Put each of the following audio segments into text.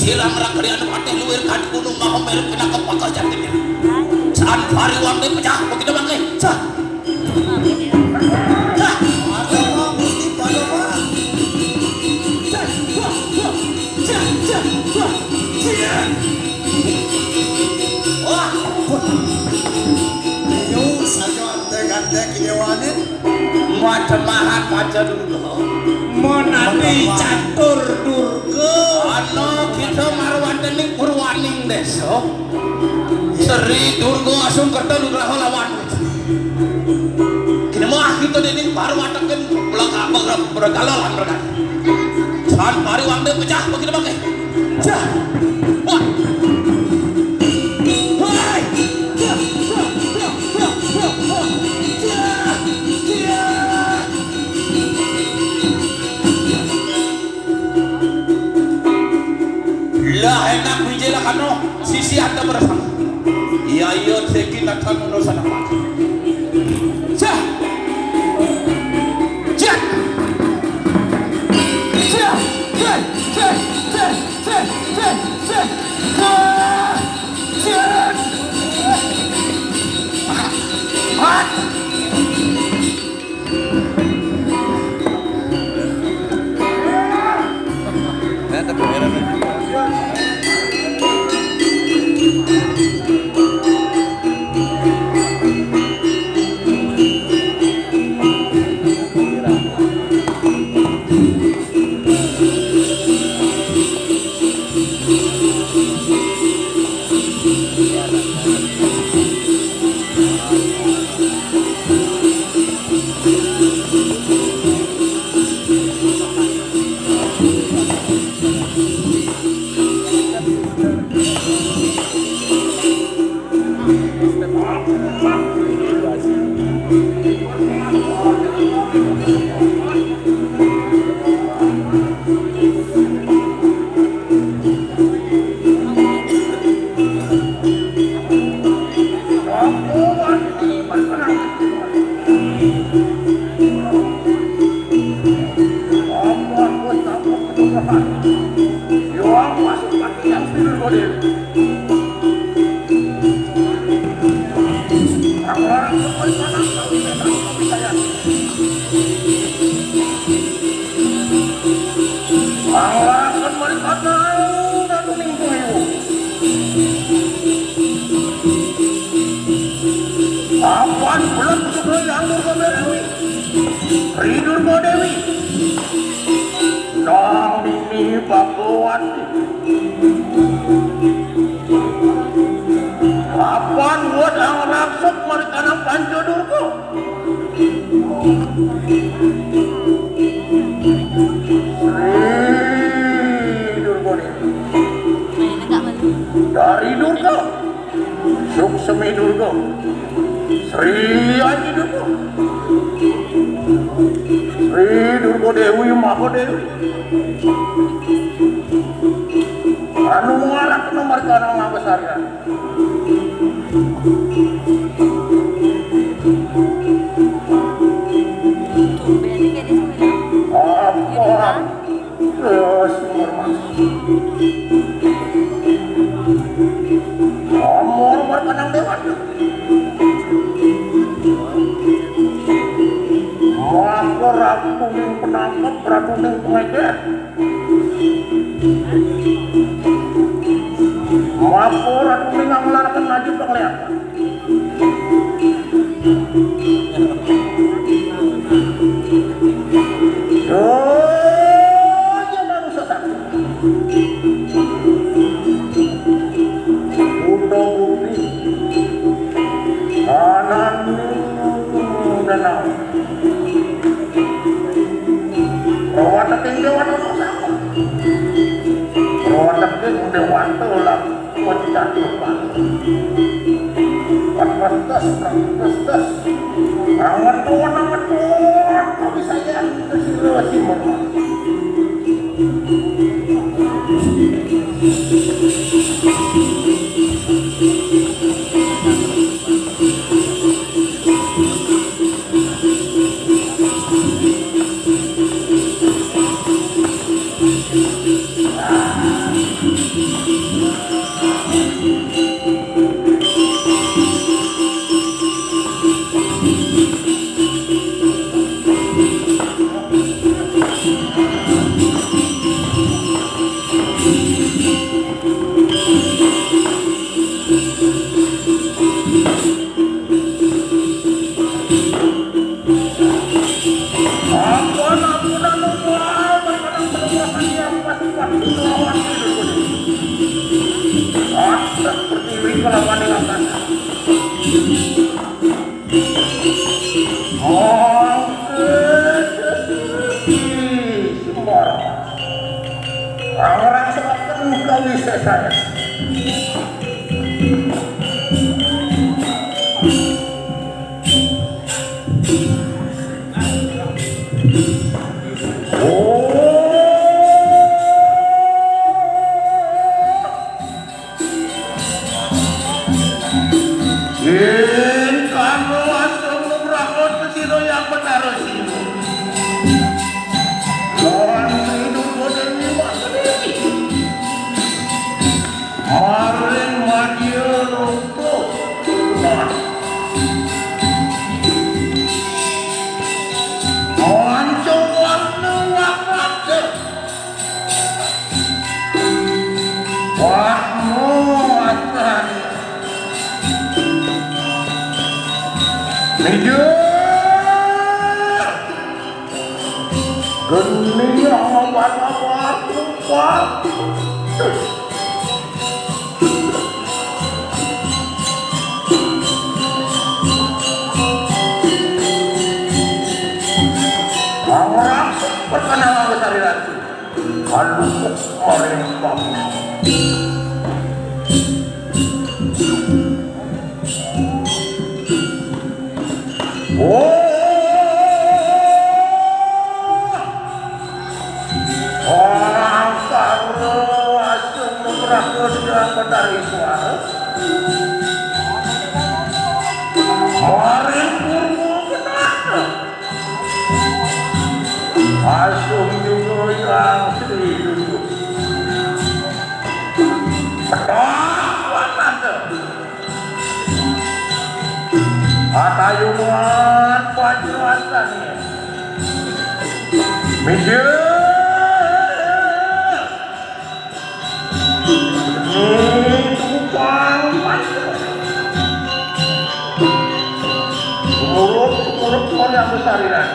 silang rakrian patih luwir kan gunung mahomer kena kepakal jatimnya saan pariwang deh pecah begitu bangke sah sah ada mah mesti pada mah sah wah wah sah sah wah sah wah yo sajo ante gante kidewanin macamahan paca dulu monati catur durga ano kita marwandening purwaning desa Sri Durga asung kerta nugraha lawan kini mah kita dening parwatakeun belaka bergalalan mereka san pariwang teh pecah begitu bangke cah wah lah enak bijela kano sisi anda bersama iya iya kita kan urusan apa cah cah cah cah cah cah cah cah cah cah dari Durga Suksemi Durga Sri Adi Durga Sri Durga Dewi Mahadewi anu ngalak nomor kanang mabesarnya apa terus nomor kanang dewan maka ratu yang penangkap ratu yang pengejar maka ratu yang ngelarkan maju penglihatan doanya baru sesat udah bukti anani danau rawat dewan sama rawat dewan tulang pecah tulang pas angat tuan tapi saya kesirasi mama berdiri kelawan dengan tanah. Orang semakin kali saya. Geni apa-apa lupa. Orang perkenalan besar lagi. Kalau orang yang bagus. Dari suara Marin purwo kenapa asum juga yang sedih petawat ada atayungan pajuatan media mulut yang besar ini.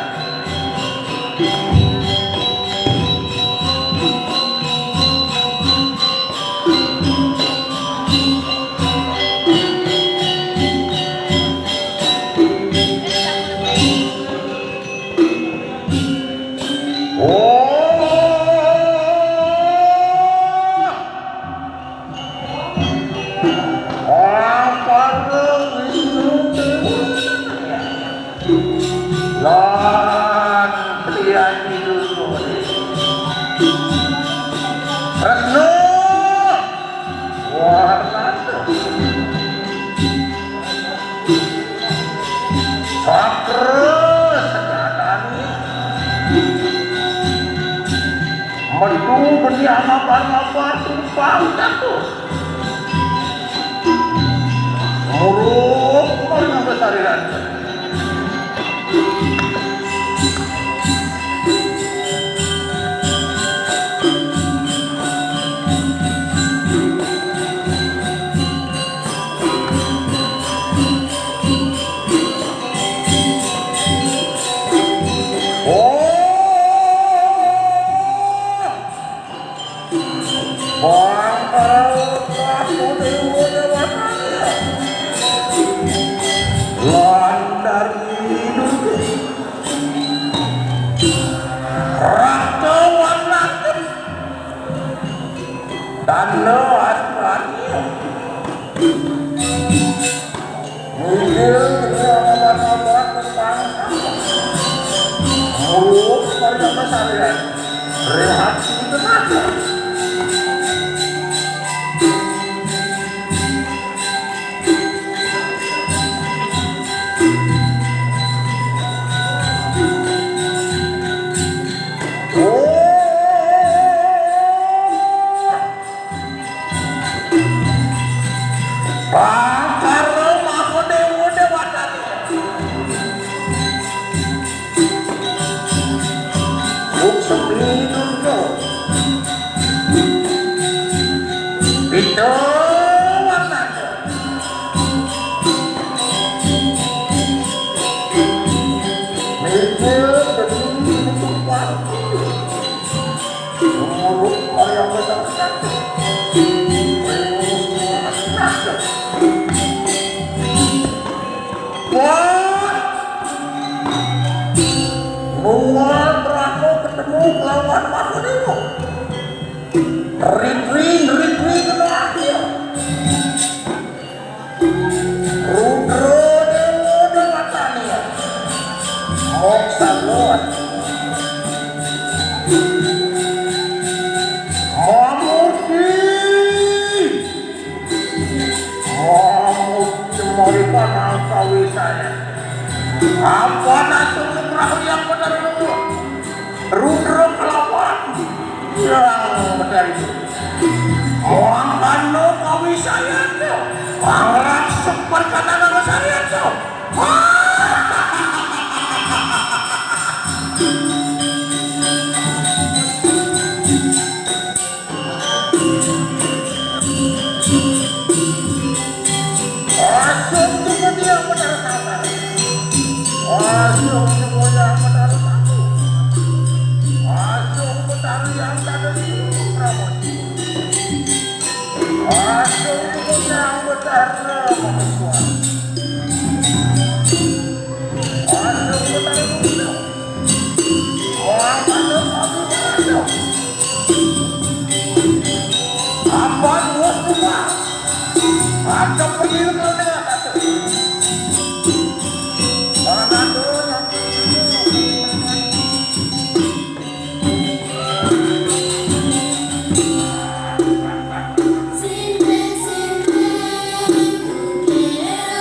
Mentu berian apa-apa tumpang jatuh. Mulut orang besariran. Rehat itu tenaga. Mulut yang besar satu. Mual berapa ketemu lawan makhluk itu. Ritri kena akhir. Rudro dewa matanya. Moksa luas. Maripan angkawi saya. Apa nasib perahu yang benar itu? Rudro kelawan yang benar itu. Anu kawi saya itu. Pangeran sempat kata nama saya itu. Asum tunggu dia benar sabar. Asum tunggu yang benar satu. Asum benar yang ada di Pramono. Asum tunggu yang benar Mahasiswa. Asum benar itu. Orang ada satu ada. Apa dua semua? Ada pergi ke negara satu. Manado yang Sinte ku kira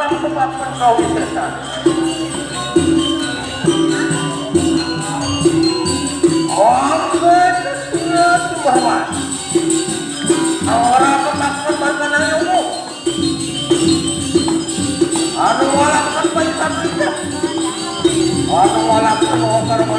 orang sebabkan kau wisata. Oke, sesuai bahwa orang ketakkan bagaimana ilmu. Anu walakkan bayi sabda. Anu walakkan orang